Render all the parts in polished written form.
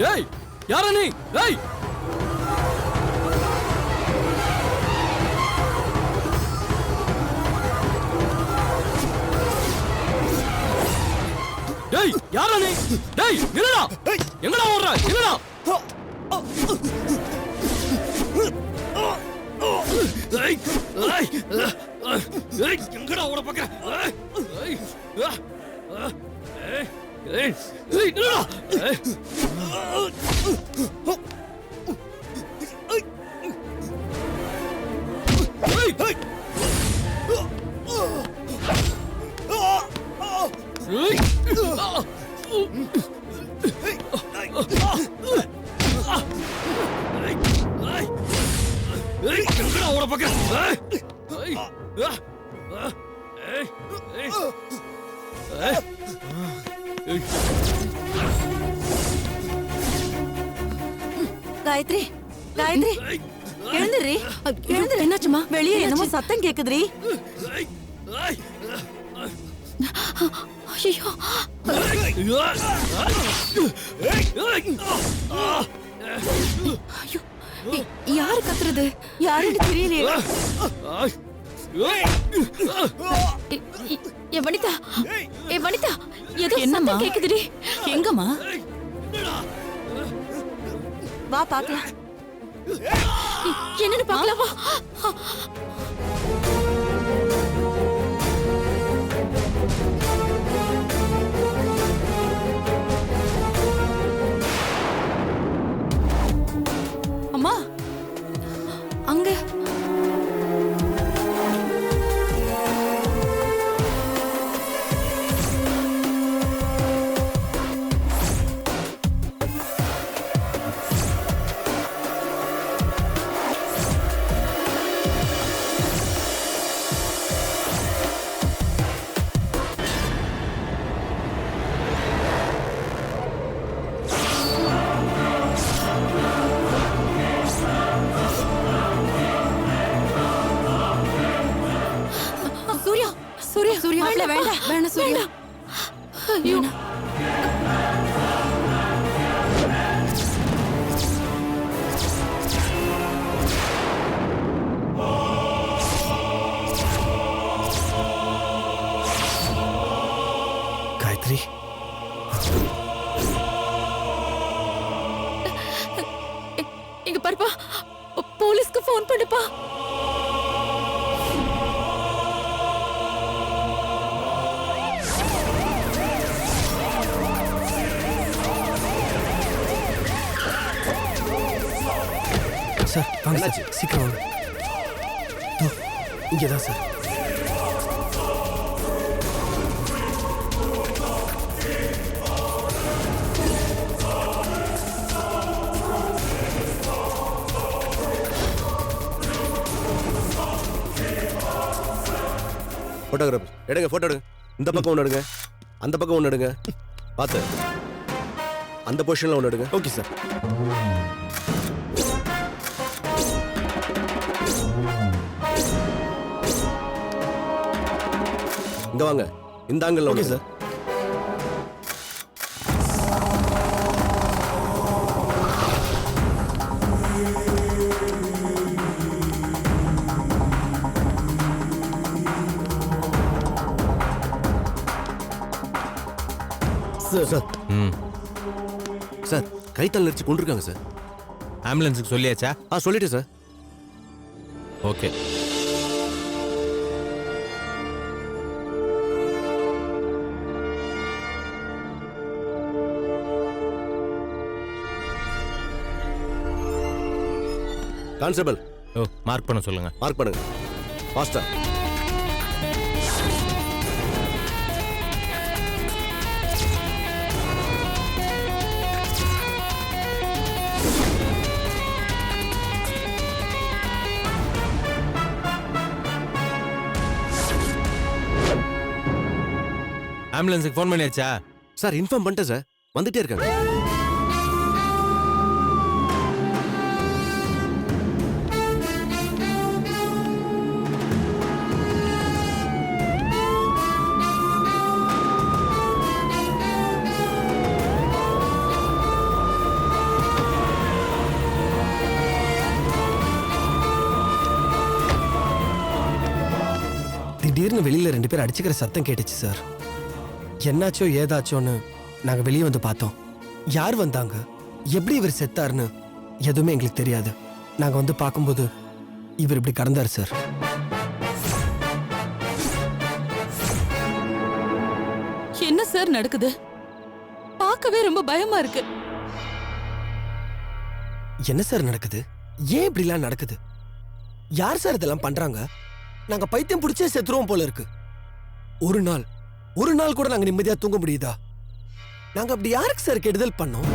டேய் யாரா நீ? டேய் டேய் யாரா நீ? டேய் நில்லுடா. எங்கடா ஓடுற? நில்லுடா. டேய் டேய் எங்கடா ஓட பாக்குற? டேய் டேய் டேய் நில்லுடா. எங்கடா ஓட பாக்குற? காயத்ரி காயத்ரி எழுந்துரி எழுந்துரு. என்னாச்சுமா? வெளியே என்னமோ சத்தம் கேக்குதுரி. ஐயோ யாரு கத்துறது? யாருன்னு தெரியலையே. என் வனிதா என் வனிதா ஏதோ என்னம்மா கேக்குதுடி? எங்கம்மா? வா பாக்கலாம். என்னன்னு பாக்கலாம் வா. அம்மா அங்க சூர்யா வேண்டாம் வேண்டாம் சூர்யா. ஐயோ காயத்ரி இங்க பாருப்பா, போலீஸ்க்கு ஃபோன் பண்ணுப்பா. சார் வாங்க சார், சீக்கிரம் வாங்க. இங்கே தான் சார். போட்டோகிராஃபர் எடுங்க, போட்டோ எடுங்க. இந்த பக்கம் ஒன்று எடுங்க, அந்த பக்கம் ஒன்று எடுங்க. பார்த்து அந்த பொசிஷனில் ஒன்று எடுங்க. Okay sir. இங்க வாங்க, இந்த angle. Okay sir. Sir sir கைத்தால் நெரிச்சு கொண்டிருக்காங்க சார். ஆம்புலன்ஸுக்கு சொல்லியாச்சா? சொல்லிட்டேன் சார். ஓகே. கான்ஸ்டபிள் மார்க் பண்ண சொல்லுங்க. மார்க் பண்ணுங்க ஃபாஸ்டா. ஆம்புலன்ஸுக்கு ஃபோன் பண்ணியாச்சா? சார் இன்ஃபார்ம் பண்ணிட்டேன் சார், வந்துட்டே இருக்காங்க. திடீர்னு வெளியில 2 பேர் அடிச்சுக்கிற சத்தம் கேட்டுச்சு சார். என்னாச்சோ ஏதாச்சோன்னு நாங்க வெளியே வந்து பார்த்தோம். யார் வந்தாங்க, எப்படி இவர் செத்தாருன்னு எதுவுமே எங்களுக்கு தெரியாது. நாங்க வந்து பார்க்கும்போது இவர் இப்படி கடந்தார் சார். என்ன சார் நடக்குது? பார்க்கவே ரொம்ப பயமா இருக்கு. என்ன சார் நடக்குது? ஏன் இப்படிலாம் நடக்குது? யார் சார் இதெல்லாம் பண்றாங்க? நாங்க பைத்தியம் பிடிச்சே செத்துருவோம் போல இருக்கு. ஒரு நாள் கூட நாங்க நிம்மதியா தூங்க முடியுதா? நாங்க அப்படி யாருக்கு சார் கெடுதல் பண்ணோம்?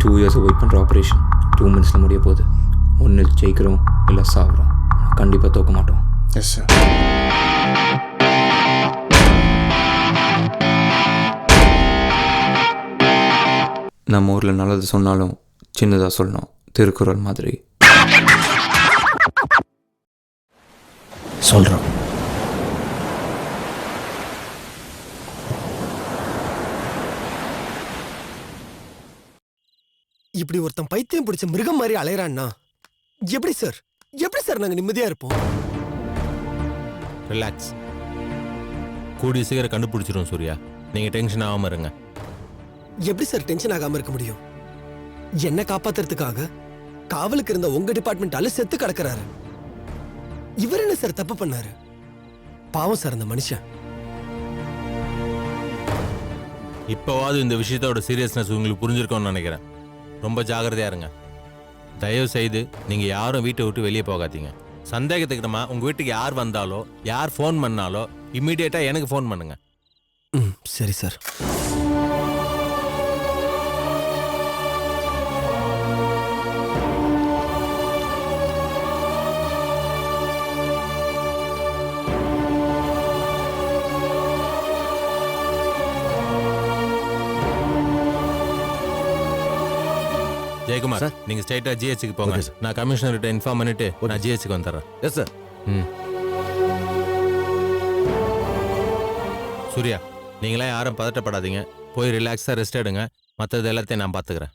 டூ இயர்ஸ் வெயிட் பண்ணுற ஆப்ரேஷன் 2 மினிட்ஸில் முடிய போகுது. ஒன்று ஜெயிக்கிறோம் இல்லை சாப்பிட்றோம். கண்டிப்பாக தோக்க மாட்டோம். Yes sir. நம்ம ஊரில் நல்லது சொன்னாலும் சின்னதாக சொல்லணும். திருக்குறள் மாதிரி சொல்கிறோம். இப்படி ஒருத்தன் பைத்தியம் பிடிச்ச மிருகம் மாதிரி அலையறான்னா எப்படி சார் நாங்க நிம்மதியா இருப்போம்? ரிலாக்ஸ். கூடிய சீக்கிரம் கண்டுபிடிச்சிரும் சூர்யா. நீங்கள் டென்ஷன் ஆகாமல் இருங்க. எப்படி சார் டென்ஷன் ஆகாம இருக்க முடியும்? என்ன காப்பாத்துறதுக்காக காவலுக்கு இருந்த உங்க டிபார்ட்மெண்டால செத்து கிடக்குறாரு. இவர் என்ன சார் தப்பு பண்ணாரு? பாவம் சார் அந்த மனுஷன். இப்போவாது இந்த விஷயத்தோட சீரியஸ்னஸ் உங்களுக்கு புரிஞ்சிருக்கோன்னு நினைக்கிறேன். ரொம்ப ஜாகிரதையா இருங்க. தயவு செய்து நீங்கள் யாரும் வீட்டை விட்டு வெளியே போகாதீங்க. சந்தேகத்துக்கிட்டமா உங்கள் வீட்டுக்கு யார் வந்தாலோ யார் ஃபோன் பண்ணாலோ இம்மீடியட்டாக எனக்கு ஃபோன் பண்ணுங்க. சரி சார். ஜெயக்குமார், நீங்க ஸ்ட்ரைட்டா ஜிஹெச்சுக்கு போங்க. நான் கமிஷனர்கிட்ட இன்ஃபார்ம் பண்ணிட்டு நான் ஜிஹெச்சுக்கு வந்துடுறேன். Yes sir. சூர்யா, நீங்களே யாரும் பதட்டப்படாதீங்க. போய் ரிலாக்ஸாக ரெஸ்ட் எடுங்க. மற்றது எல்லாத்தையும் நான் பார்த்துக்கிறேன்.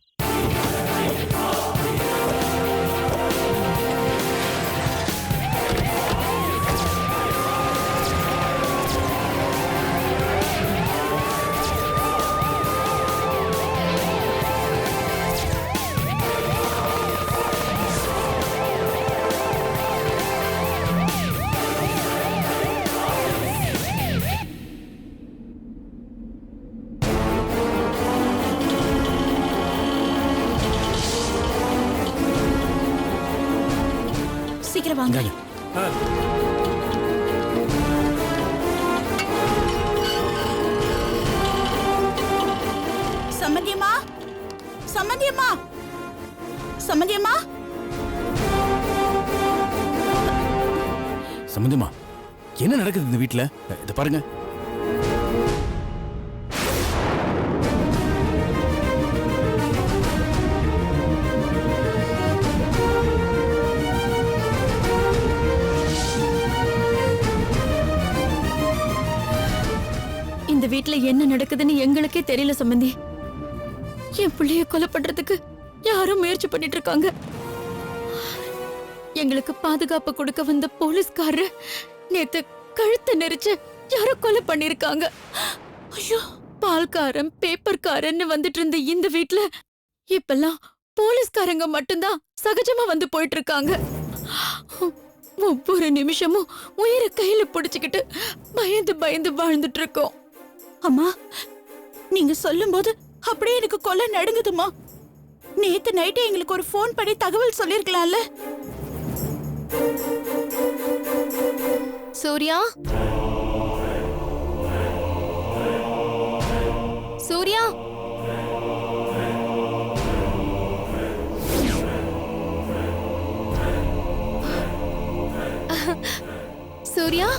சீக்கிரம் வாங்க. சம்மந்தியம்மா, சம்மந்தியம்மா, சம்மந்தியம்மா. சம்பந்தமா என்ன நடக்குது இந்த வீட்டில்? இதை பாருங்க. இந்த வீட்ல என்ன நடக்குதுன்னு எங்களுக்கே தெரியல சம்பந்தி. என் பிள்ளைய கொலை பண்றதுக்கு யாரும் முயற்சி பண்ணிட்டு இருக்காங்க. எங்களுக்கு பாதுகாப்பு கொடுக்க வந்த போலீஸ்காரரு நேத்து கழுத்தை நெரிச்சு யாரோ கொலை பண்ணிருக்காங்க. ஐயோ, பால்காரன் பேப்பர்காரன்னு வந்துட்டு இருந்த இந்த வீட்ல இப்பெல்லாம் போலீஸ்காரங்க மட்டும்தான் சகஜமா வந்து போயிட்டு இருக்காங்க. ஒவ்வொரு நிமிஷமும் உயிரை கையில பிடிச்சுக்கிட்டு பயந்து பயந்து வாழ்ந்துட்டு இருக்கோம். அம்மா, நீங்க சொல்லும்போது அப்படியே எனக்கு கொலை நடுங்குதுமா. நேத்து நைட்டு எங்களுக்கு ஒரு ஃபோன் பண்ணி தகவல் சொல்லிருக்கலாம்ல. சூர்யா, சூர்யா, சூர்யா,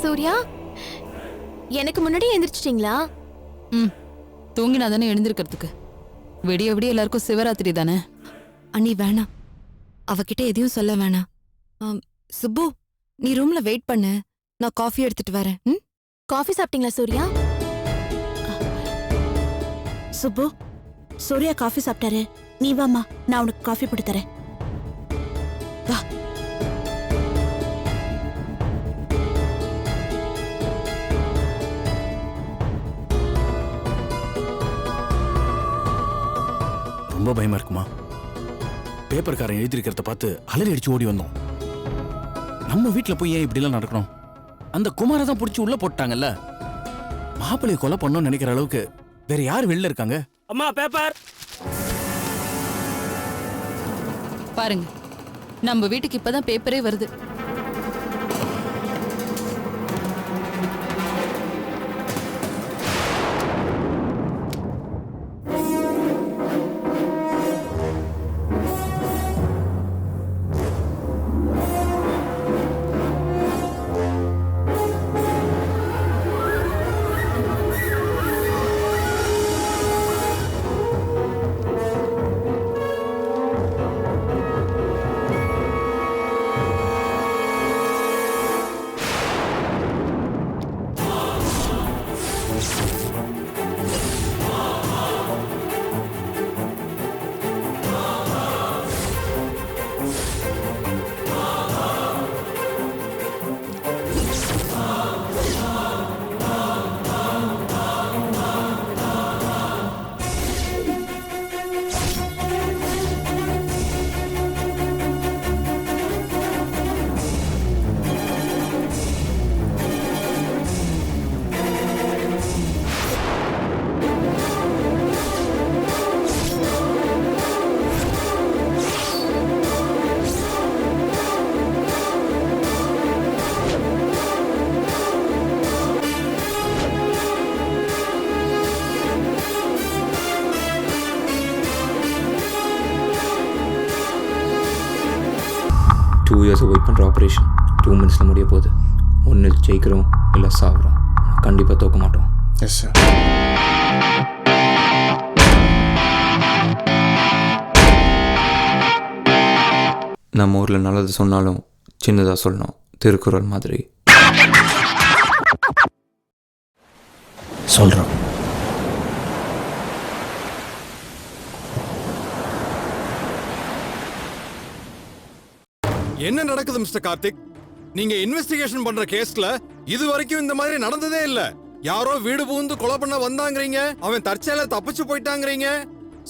சூர்யா, எனக்கு முன்னாடி எந்திரிச்சிட்டீங்களா? தூங்கினா தானே எழுந்திருக்கிறதுக்கு. விடிய விடிய எல்லாருக்கும் சிவராத்திரி தானே. அண்ணி வேணாம், அவகிட்ட எதையும் சொல்ல வேணாம். சுப்பு, நீ ரூம்ல வெயிட் பண்ணு, நான் காஃபி எடுத்துட்டு வரேன். காஃபி சாப்பிட்டீங்களா சூர்யா? சுப்பு, சூர்யா காஃபி சாப்பிட்டாரு. நீ வாமா, நான் உனக்கு காஃபி போட்டு தரேன். வா. ரொம்ப பயமா இருக்குமா? பேப்பர்காரன் எழுதிருக்கிறத பார்த்து அலறி அடிச்சு ஓடி வந்தோம். நம்ம வீட்டில் போய் ஏன் இப்படிலாம் நடக்கணும்? அந்த குமாரை தான் பிடிச்சி உள்ள போட்டாங்கல்ல. மாப்பிள்ளையை கொலை பண்ணணும்னு நினைக்கிற அளவுக்கு வேற யார் வெளில இருக்காங்க? அம்மா பேப்பர். பாருங்க, நம்ம வீட்டுக்கு இப்பதான் பேப்பரே வருது. இயர்ஸ் வெயிட் பண்ணுற ஆப்ரேஷன் 2 மினிட்ஸில் முடிய போகுது. ஒன்று ஜெயிக்கிறோம் இல்லை சாப்பிட்றோம். கண்டிப்பாக தோக்க மாட்டோம். Yes sir. நம்ம ஊரில் நல்லது சொன்னாலும் சின்னதாக சொல்லணும், திருக்குறள் மாதிரி. சொல்கிறோம். என்ன நடக்குது மிஸ்டர் கார்த்திக்? நீங்க இன்வெஸ்டிகேஷன் பண்ற கேஸ்ல இது வரைக்கும் இந்த மாதிரி நடந்ததே இல்ல. யாரோ வீடு புகுந்து கொலை பண்ண வந்தாங்கறீங்க, அவன் தற்செயலா தப்பிச்சு போயிட்டாங்கறீங்க.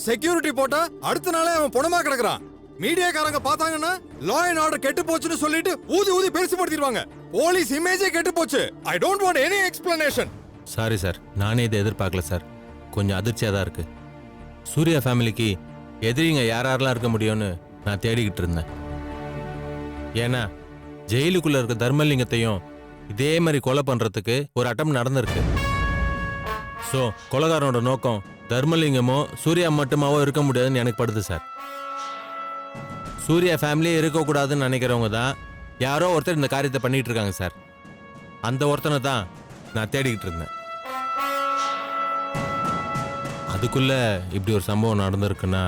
செக்யூரிட்டி போட்டா அடுத்த நாளே அவன் பணமா கிடக்குறான். மீடியாக்காரங்க பார்த்தாங்கன்னா லா அண்ட் ஆர்டர் கெட்டு போச்சுன்னு சொல்லிட்டு ஊதி ஊதி பெருசுபடுத்திடுவாங்க. போலீஸ் இமேஜே கெட்டு போச்சு. I don't want any explanation. Sorry sir, நானே இதை எதிர்பார்க்கல சார். கொஞ்சம் அதிர்ச்சியாக தான் இருக்கு. சூர்யா ஃபேமிலிக்கு எதிரிங்க யாரெல்லாம் இருக்க முடியும்னு நான் தேடிக்கிட்டு இருந்தேன். ஏன்னா ஜெயிலுக்குள்ள இருக்க தர்மலிங்கத்தையும் இதே மாதிரி கொலை பண்றதுக்கு ஒரு அட்டம் நடந்திருக்கு. ஸோ கொலைகாரனோட நோக்கம் தர்மலிங்கமோ சூர்யா மட்டுமாவோ இருக்க முடியாதுன்னு எனக்கு படுது சார். சூர்யா ஃபேமிலியே இருக்கக்கூடாதுன்னு நினைக்கிறவங்க தான் யாரோ ஒருத்தர் இந்த காரியத்தை பண்ணிட்டு இருக்காங்க சார். அந்த ஒருத்தனை தான் நான் தேடிக்கிட்டு இருந்தேன். அதுக்குள்ள இப்படி ஒரு சம்பவம் நடந்திருக்குன்னா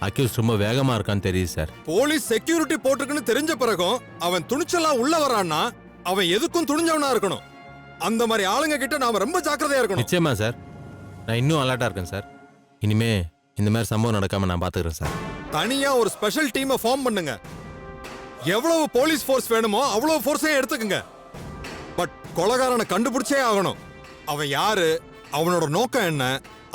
அக்யூஸ் ரொம்ப வேகமா இருக்கான்னு தெரியுது சார். போலீஸ் செக்யூரிட்டி போட்டுருக்குன்னு தெரிஞ்ச பிறகும் அவன் துணிச்சலா உள்ள வரான்னா அவன் எதுக்கும் துணிஞ்சவனா இருக்கணும். அந்த மாதிரி ஆளுங்க கிட்ட நாம ரொம்ப ஜாக்கிரதையா இருக்கணும். நிச்சயமா சார், நான் இன்னும் அலர்ட்டா இருக்கேன் சார். இனிமே இந்த மாதிரி சம்பவம் நடக்காம நான் பாத்துக்கிறேன் சார். தனியா ஒரு ஸ்பெஷல் டீமை ஃபார்ம் பண்ணுங்க. எவ்வளவு போலீஸ் ஃபோர்ஸ் வேணுமோ அவ்வளவு ஃபோர்ஸையும் எடுத்துக்கங்க. பட் கொலைகாரனை கண்டுபிடிச்சே ஆகணும். அவன் யாரு, அவனோட நோக்கம் என்ன,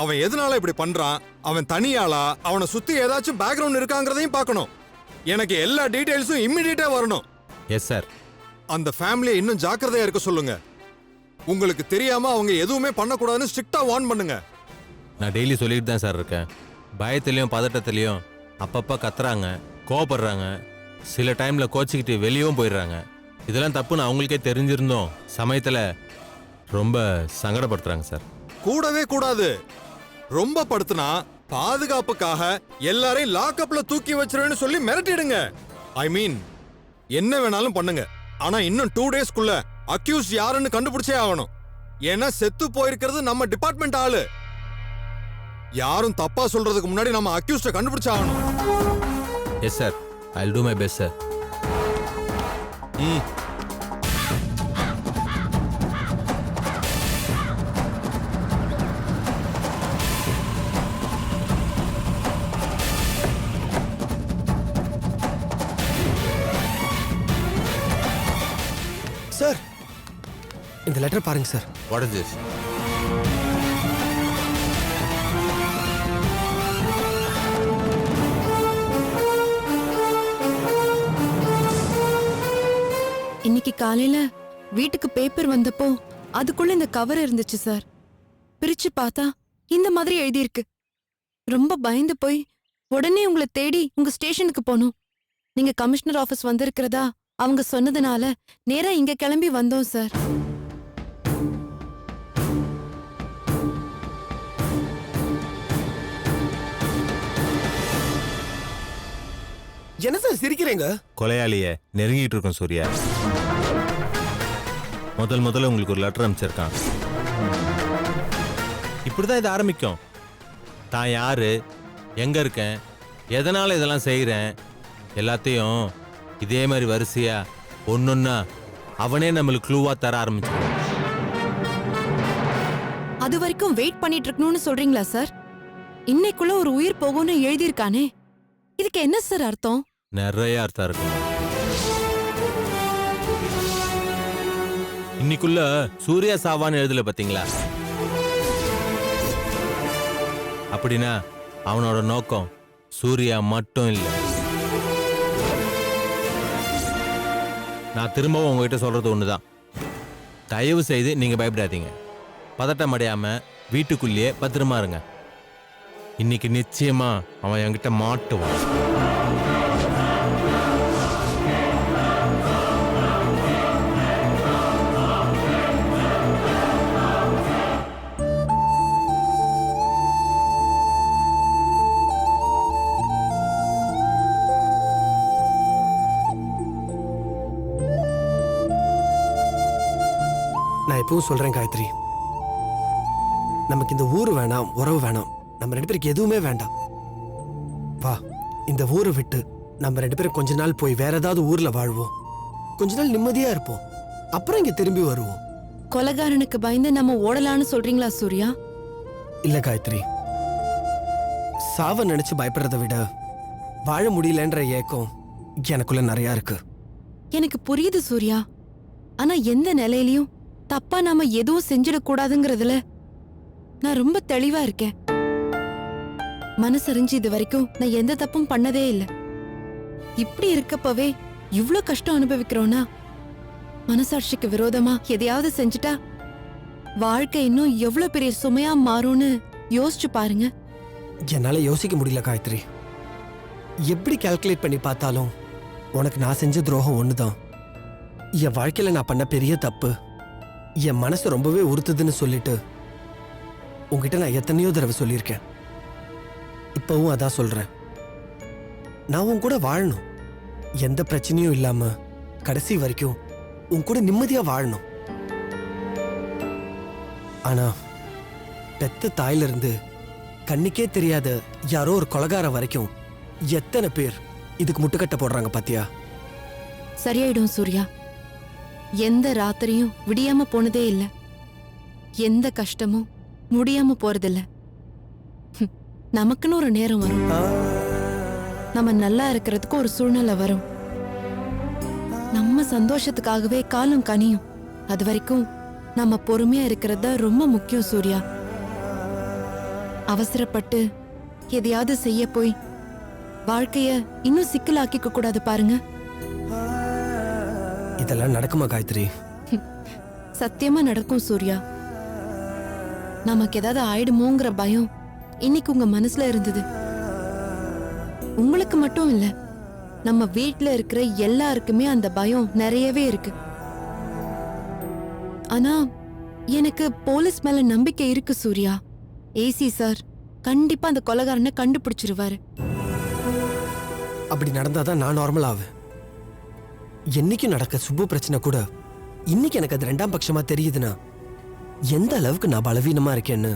அவன் எதனால இப்படி பண்றான், அவன் தனியாளா, அவனை சுத்தி ஏதாச்சும் பேக்ரவுண்ட் இருக்காங்கிறதையும் பார்க்கணும். எனக்கு எல்லா டீடைல்ஸும் இம்மிடியேட்டா வரணும். Yes sir. அந்த ஃபேமிலியை இன்னும் ஜாக்கிரதையா இருக்க சொல்லுங்க. உங்களுக்கு தெரியாம அவங்க எதுவுமே பண்ணக்கூடாதுன்னு ஸ்ட்ரிக்டா வார்ன் பண்ணுங்க. நான் டெய்லி சொல்லிட்டு தான் சார் இருக்கேன். பயத்திலையும் பதட்டத்திலையும் அப்பப்போ கத்துறாங்க, கோவப்படுறாங்க, சில டைம்ல கோச்சிக்கிட்டு வெளியவும் போயிடுறாங்க. இதெல்லாம் தப்புன்னு அவங்களுக்கே தெரிஞ்சிருந்தோம் சமயத்தில் ரொம்ப சங்கடப்படுத்துறாங்க சார். கூடவே கூடாது. ரொம்ப படுத்துனா பாதுகாப்புக்காக எல்லாரையும் லாக்அப்ல தூக்கி வச்சிருவேன்னு சொல்லி மிரட்டிடுங்க. ஐ மீன் என்ன வேணாலும் பண்ணுங்க. ஆனா இன்னும் 2 டேஸ்க்குள்ள அக்யூஸ் யாருன்னு கண்டுபிடிச்சே ஆகணும். ஏன்னா செத்து போயிருக்கிறது நம்ம டிபார்ட்மெண்ட் ஆளு. யாரும் தப்பா சொல்றதுக்கு முன்னாடி நம்ம அக்யூஸ்ட கண்டுபிடிச்சே ஆகணும். Yes sir, I will do my best sir. இந்த லெட்டர் பாருங்க சார். What is this? இன்னைக்கு காலையில வீட்டுக்கு பேப்பர் வந்தப்போ அதுக்குள்ள இந்த கவர் இருந்துச்சு சார். பிரிச்சு பார்த்தா இந்த மாதிரி எழுதியிருக்கு. ரொம்ப பயந்து போய் உடனே உங்களை தேடி உங்க ஸ்டேஷனுக்கு போனோம். நீங்க கமிஷனர் ஆபீஸ் வந்திருக்கிறதா அவங்க சொன்னதுனால நேரா இங்க கிளம்பி வந்தோம் சார். என்ன சார் சிரிக்கிறீங்க? கொலையாளிய நெருங்கிட்டு இருக்கோம் சூர்யா. முதல்ல உங்களுக்கு ஒரு லெட்டர் அனுப்பிச்சிருக்கான். இப்படிதான் இது ஆரம்பிக்கும். தான் யாரு, எங்க இருக்கேன், எதனால இதெல்லாம் செய்யறேன் எல்லாத்தையும் இதே மாதிரி வரிசையா ஒன்னொன்னா அவனே நம்மளுக்கு க்ளூவா தர ஆரம்பிச்சிருக்கான். அது வரைக்கும் வெயிட் பண்ணிட்டு இருக்கணும்னு சொல்றீங்களா சார்? இன்னைக்குள்ள ஒரு உயிர் போகும்னு எழுதியிருக்கானே, இதுக்கு என்ன சார் அர்த்தம்? நிறைய அர்த்தம் இருக்கு. இன்னைக்குள்ள சூர்யா சாவான்னு எழுதல பாத்தீங்களா? அப்படின்னா அவனோட நோக்கம் சூர்யா மட்டும் இல்லை. நான் திரும்பவும் உங்ககிட்ட சொல்றது ஒண்ணுதான். தயவு செய்து நீங்க பயப்படாதீங்க. பதட்டம் அடையாம வீட்டுக்குள்ளேயே பத்திரமா இருங்க. இன்னைக்கு நிச்சயமா அவன் என்கிட்ட மாட்டுவான். நான் எப்பவும் சொல்றேன் காயத்ரி, நமக்கு இந்த ஊர் வேணாம், உறவு வேணாம், நம்ம 2 பேருக்கு எதுவுமே வேண்டாம். வா, இந்த ஊரை விட்டு நம்ம 2 பேரும் கொஞ்ச நாள் போய் வேற ஏதாவது ஊர்ல வாழ்வோம். கொஞ்ச நாள் நிம்மதியா இருப்போம். அப்புறம் இங்க திரும்பி வருவோம். கொலைகாரனுக்கு பயந்து நம்ம ஓடலான்னு சொல்றீங்களா சூர்யா? இல்ல காயத்ரி, சாவ நினைச்சு பயப்படுறதை விட வாழ முடியலன்ற ஏக்கம் எனக்குள்ள நிறைய இருக்கு. எனக்கு புரியுது சூர்யா. ஆனா எந்த நிலையிலயும் தப்பா நாம எதுவும் செஞ்சிடக்கூடாதுங்கிறதுல நான் ரொம்ப தெளிவா இருக்கேன். மனசறிஞ்சு இது வரைக்கும் நான் எந்த தப்பும் பண்ணதே இல்லை. இப்படி இருக்கப்பவே இவ்ளோ கஷ்டம் அனுபவிக்கிறோம்னா மனசாட்சிக்கு விரோதமா எதையாவது செஞ்சுட்டா வாழ்க்கை இன்னும் எவ்வளவு பெரிய சுமையா மாறும்னு யோசிச்சு பாருங்க. என்னால யோசிக்க முடியல காயத்ரி. எப்படி கால்குலேட் பண்ணி பார்த்தாலும் உனக்கு நான் செஞ்ச துரோகம் ஒண்ணுதான். என் வாழ்க்கையில நான் பண்ண பெரிய தப்பு என் மனசு ரொம்பவே உறுத்துதுன்னு சொல்லிட்டு உங்ககிட்ட நான் எத்தனையோ தடவை சொல்லியிருக்கேன். இப்பவும் அதான் சொல்றேன். நான் உன் கூட வாழணும், எந்த பிரச்சனையும் இல்லாம கடைசி வரைக்கும் உன் கூட நிம்மதியா வாழணும். ஆனா பெத்த தாயிலிருந்து கண்ணுக்கே தெரியாத யாரோ ஒரு கொலைகார வரைக்கும் எத்தனை பேர் இதுக்கு முட்டுக்கட்டை போடுறாங்க பாத்தியா? சரியாயிடும் சூர்யா. எந்த ராத்திரியும் விடியாம போனதே இல்ல. எந்த கஷ்டமும் முடியாம போறதில்ல. நமக்குன்னு ஒரு நேரம் வரும். நம்ம நல்லா இருக்கிறதுக்கு ஒரு சூழ்நிலை வரும். நம்ம சந்தோஷத்துக்காகவே காலம் கனியும். அது வரைக்கும் நம்ம பொறுமையா இருக்கிறது தான் ரொம்ப முக்கியம் சூர்யா. அவசரப்பட்டு எதையாவது செய்ய போய் வாழ்க்கைய இன்னும் சிக்கலாக்கிக்க கூடாது பாருங்க. இதெல்லாம் நடக்குமா காயத்ரி? சத்தியமா நடக்கும் சூர்யா. நமக்கு ஏதாவது ஆயிடுமோங்கிற பயம் இன்னைக்கு உங்க மனசுல இருந்தது. உங்களுக்கு மட்டும் இல்ல, நம்ம வீட்ல இருக்கிற எல்லாருக்குமே அந்த பயம் நிறையவே இருக்கு. ஆனா எனக்கு போலீஸ் மேல நம்பிக்கை இருக்கு சூர்யா. ஏசி சார் கண்டிப்பா அந்த கொலைகாரனை கண்டுபிடிச்சிருவாரு. அப்படி நடந்தாதான் நான் நார்மல் ஆவேன். என்னைக்கு நடக்க சுப்பு பிரச்சனை கூட இன்னைக்கு எனக்கு அது 2ஆம் பட்சமா தெரியுதுன்னா எந்த அளவுக்கு நான் பலவீனமா இருக்கேன்னு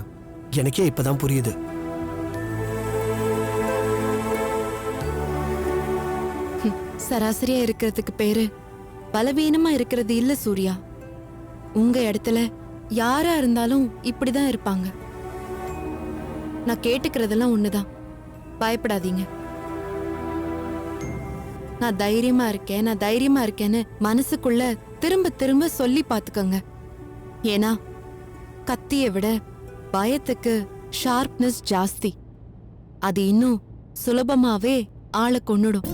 எனக்கே இப்பதான் புரியுது. சராசரியா இருக்கிறதுக்கு பேரு பலவீனமா இருக்கிறது இல்ல சூர்யா. உங்க இடத்துல யாரா இருந்தாலும் இப்படிதான் இருப்பாங்க. நான் கேட்டுக்கிறதெல்லாம் ஒண்ணுதான், பயப்படாதீங்க. நான் தைரியமா இருக்கேன்னு மனசுக்குள்ள திரும்ப திரும்ப சொல்லி பாத்துக்கங்க. ஏன்னா கத்தியை விட பயத்துக்கு ஷார்ப்னஸ் ஜாஸ்தி. அது இன்னும் சுலபமாவே ஆளை கொன்னுடும்.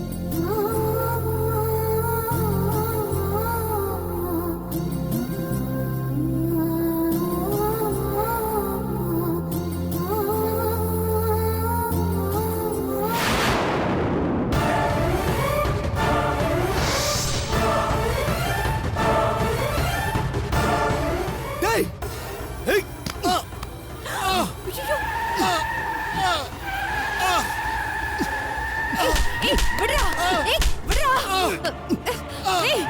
டேய் ஏய் ஏய் விடுடா. ஏய் விடுடா. ஏய்